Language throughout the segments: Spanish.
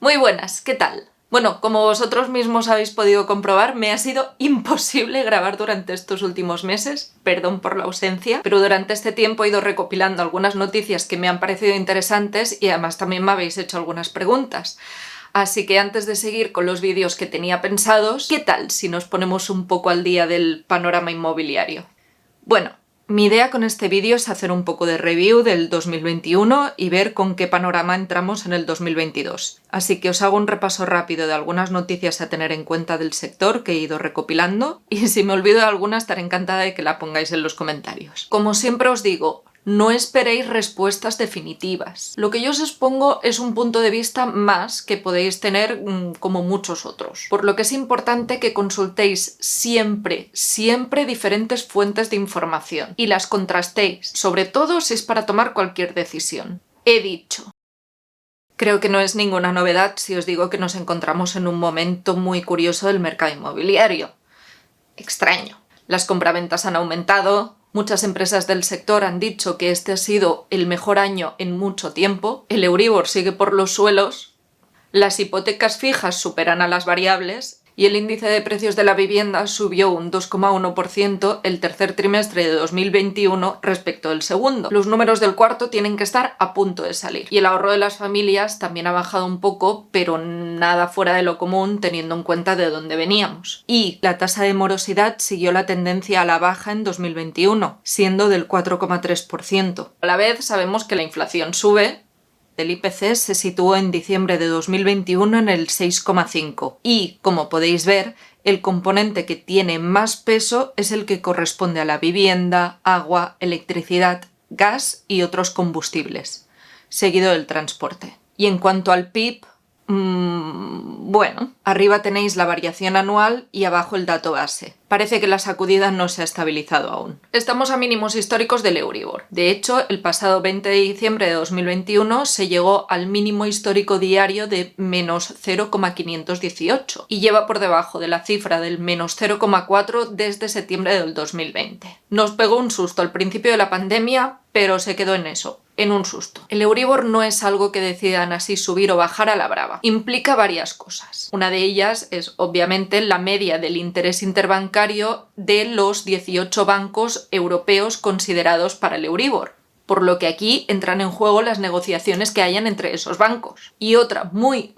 Muy buenas, ¿qué tal? Bueno, como vosotros mismos habéis podido comprobar, me ha sido imposible grabar durante estos últimos meses, perdón por la ausencia, pero durante este tiempo he ido recopilando algunas noticias que me han parecido interesantes y además también me habéis hecho algunas preguntas. Así que antes de seguir con los vídeos que tenía pensados, ¿qué tal si nos ponemos un poco al día del panorama inmobiliario? Bueno, mi idea con este vídeo es hacer un poco de review del 2021 y ver con qué panorama entramos en el 2022. Así que os hago un repaso rápido de algunas noticias a tener en cuenta del sector que he ido recopilando y si me olvido de alguna estaré encantada de que la pongáis en los comentarios. Como siempre os digo, no esperéis respuestas definitivas. Lo que yo os expongo es un punto de vista más que podéis tener como muchos otros. Por lo que es importante que consultéis siempre diferentes fuentes de información y las contrastéis, sobre todo si es para tomar cualquier decisión. He dicho. Creo que no es ninguna novedad si os digo que nos encontramos en un momento muy curioso del mercado inmobiliario. Extraño. Las compraventas han aumentado. Muchas empresas del sector han dicho que este ha sido el mejor año en mucho tiempo, el Euribor sigue por los suelos, las hipotecas fijas superan a las variables y el índice de precios de la vivienda subió un 2,1% el tercer trimestre de 2021 respecto del segundo. Los números del cuarto tienen que estar a punto de salir. Y el ahorro de las familias también ha bajado un poco, pero nada fuera de lo común teniendo en cuenta de dónde veníamos. Y la tasa de morosidad siguió la tendencia a la baja en 2021, siendo del 4,3%. A la vez sabemos que la inflación sube. El IPC se situó en diciembre de 2021 en el 6,5 y, como podéis ver, el componente que tiene más peso es el que corresponde a la vivienda, agua, electricidad, gas y otros combustibles, seguido del transporte. Y en cuanto al PIB, bueno, arriba tenéis la variación anual y abajo el dato base. Parece que la sacudida no se ha estabilizado aún. Estamos a mínimos históricos del Euribor. De hecho, el pasado 20 de diciembre de 2021 se llegó al mínimo histórico diario de menos 0,518 y lleva por debajo de la cifra del menos 0,4 desde septiembre del 2020. Nos pegó un susto al principio de la pandemia, pero se quedó en eso. En un susto. El Euribor no es algo que decidan así subir o bajar a la brava. Implica varias cosas. Una de ellas es obviamente la media del interés interbancario de los 18 bancos europeos considerados para el Euribor, por lo que aquí entran en juego las negociaciones que hayan entre esos bancos. Y otra muy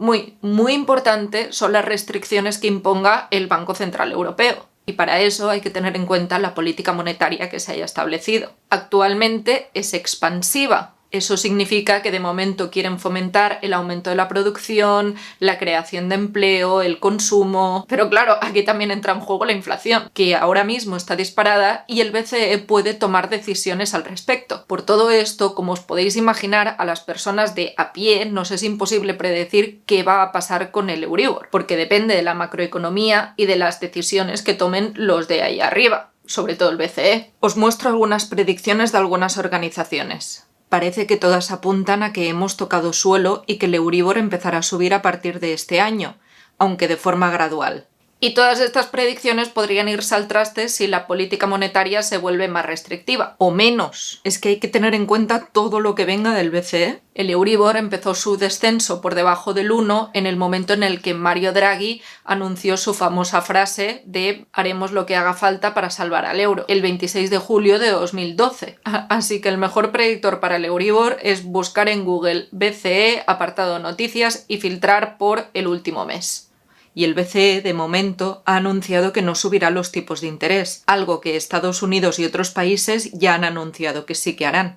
importante son las restricciones que imponga el Banco Central Europeo. Y para eso hay que tener en cuenta la política monetaria que se haya establecido. Actualmente es expansiva. Eso significa que de momento quieren fomentar el aumento de la producción, la creación de empleo, el consumo. Pero claro, aquí también entra en juego la inflación, que ahora mismo está disparada y el BCE puede tomar decisiones al respecto. Por todo esto, como os podéis imaginar, a las personas de a pie nos es imposible predecir qué va a pasar con el Euribor, porque depende de la macroeconomía y de las decisiones que tomen los de ahí arriba, sobre todo el BCE. Os muestro algunas predicciones de algunas organizaciones. Parece que todas apuntan a que hemos tocado suelo y que el Euribor empezará a subir a partir de este año, aunque de forma gradual. Y todas estas predicciones podrían irse al traste si la política monetaria se vuelve más restrictiva, o menos. Es que hay que tener en cuenta todo lo que venga del BCE. El Euribor empezó su descenso por debajo del 1 en el momento en el que Mario Draghi anunció su famosa frase de haremos lo que haga falta para salvar al euro, el 26 de julio de 2012. Así que el mejor predictor para el Euribor es buscar en Google BCE, apartado noticias y filtrar por el último mes. Y el BCE, de momento, ha anunciado que no subirá los tipos de interés, algo que Estados Unidos y otros países ya han anunciado que sí que harán.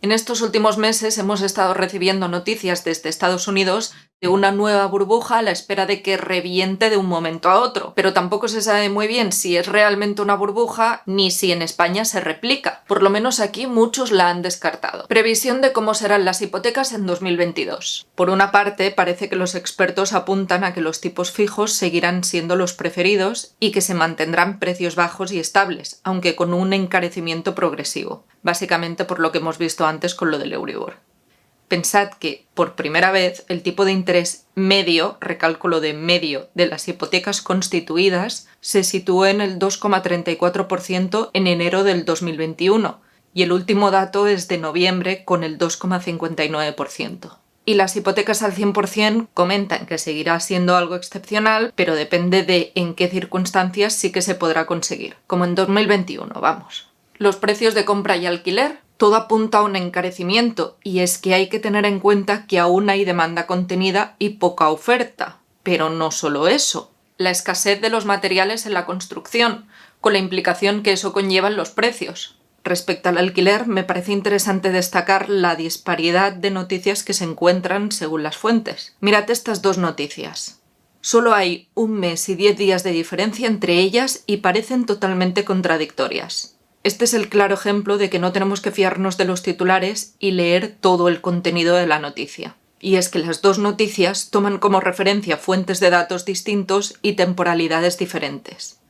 En estos últimos meses hemos estado recibiendo noticias desde Estados Unidos de una nueva burbuja a la espera de que reviente de un momento a otro, pero tampoco se sabe muy bien si es realmente una burbuja ni si en España se replica. Por lo menos aquí muchos la han descartado. Previsión de cómo serán las hipotecas en 2022. Por una parte, parece que los expertos apuntan a que los tipos fijos seguirán siendo los preferidos y que se mantendrán precios bajos y estables, aunque con un encarecimiento progresivo, básicamente por lo que hemos visto antes con lo del Euribor. Pensad que, por primera vez, el tipo de interés medio, recálculo de medio, de las hipotecas constituidas se situó en el 2,34% en enero del 2021 y el último dato es de noviembre con el 2,59%. Y las hipotecas al 100% comentan que seguirá siendo algo excepcional, pero depende de en qué circunstancias sí que se podrá conseguir, como en 2021, vamos. Los precios de compra y alquiler, todo apunta a un encarecimiento, y es que hay que tener en cuenta que aún hay demanda contenida y poca oferta. Pero no solo eso, la escasez de los materiales en la construcción, con la implicación que eso conlleva en los precios. Respecto al alquiler, me parece interesante destacar la disparidad de noticias que se encuentran según las fuentes. Mirad estas dos noticias. Solo hay 1 mes y 10 días de diferencia entre ellas y parecen totalmente contradictorias. Este es el claro ejemplo de que no tenemos que fiarnos de los titulares y leer todo el contenido de la noticia. Y es que las dos noticias toman como referencia fuentes de datos distintos y temporalidades diferentes.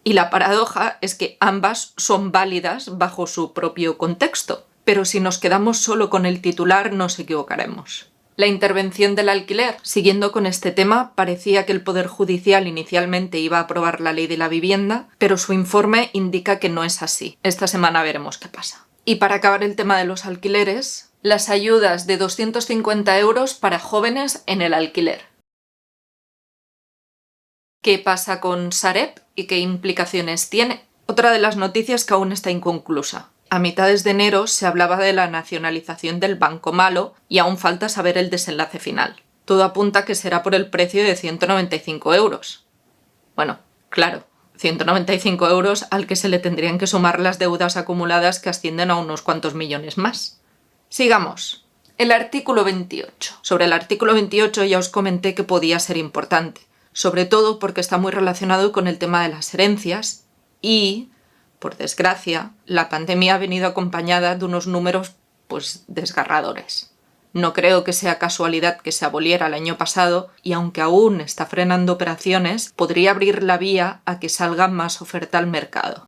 Y la paradoja es que ambas son válidas bajo su propio contexto, pero si nos quedamos solo con el titular nos equivocaremos. La intervención del alquiler. Siguiendo con este tema, parecía que el Poder Judicial inicialmente iba a aprobar la ley de la vivienda, pero su informe indica que no es así. Esta semana veremos qué pasa. Y para acabar el tema de los alquileres, las ayudas de 250 € para jóvenes en el alquiler. ¿Qué pasa con Sareb y qué implicaciones tiene? Otra de las noticias que aún está inconclusa. A mitades de enero se hablaba de la nacionalización del Banco Malo y aún falta saber el desenlace final. Todo apunta que será por el precio de 195 €. Bueno, claro, 195 € al que se le tendrían que sumar las deudas acumuladas que ascienden a unos cuantos millones más. Sigamos. El artículo 28. Sobre el artículo 28 ya os comenté que podía ser importante, sobre todo porque está muy relacionado con el tema de las herencias y, por desgracia, la pandemia ha venido acompañada de unos números desgarradores. No creo que sea casualidad que se aboliera el año pasado y aunque aún está frenando operaciones, podría abrir la vía a que salga más oferta al mercado.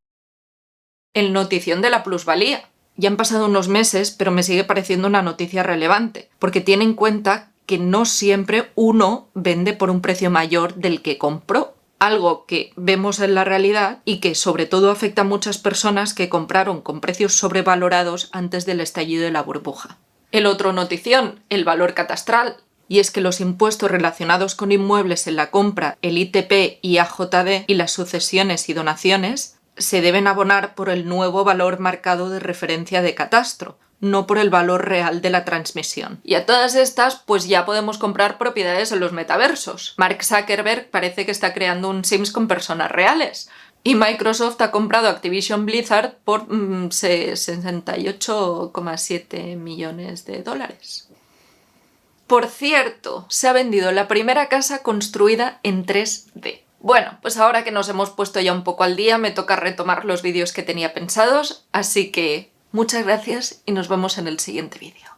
El notición de la plusvalía. Ya han pasado unos meses, pero me sigue pareciendo una noticia relevante, porque tiene en cuenta que no siempre uno vende por un precio mayor del que compró, algo que vemos en la realidad y que sobre todo afecta a muchas personas que compraron con precios sobrevalorados antes del estallido de la burbuja. El otro notición, el valor catastral, y es que los impuestos relacionados con inmuebles en la compra, el ITP y AJD y las sucesiones y donaciones, se deben abonar por el nuevo valor marcado de referencia de catastro, no por el valor real de la transmisión. Y a todas estas, pues ya podemos comprar propiedades en los metaversos. Mark Zuckerberg parece que está creando un Sims con personas reales. Y Microsoft ha comprado Activision Blizzard por 68,7 millones de dólares. Por cierto, se ha vendido la primera casa construida en 3D. Bueno, pues ahora que nos hemos puesto ya un poco al día, me toca retomar los vídeos que tenía pensados, así que muchas gracias y nos vemos en el siguiente vídeo.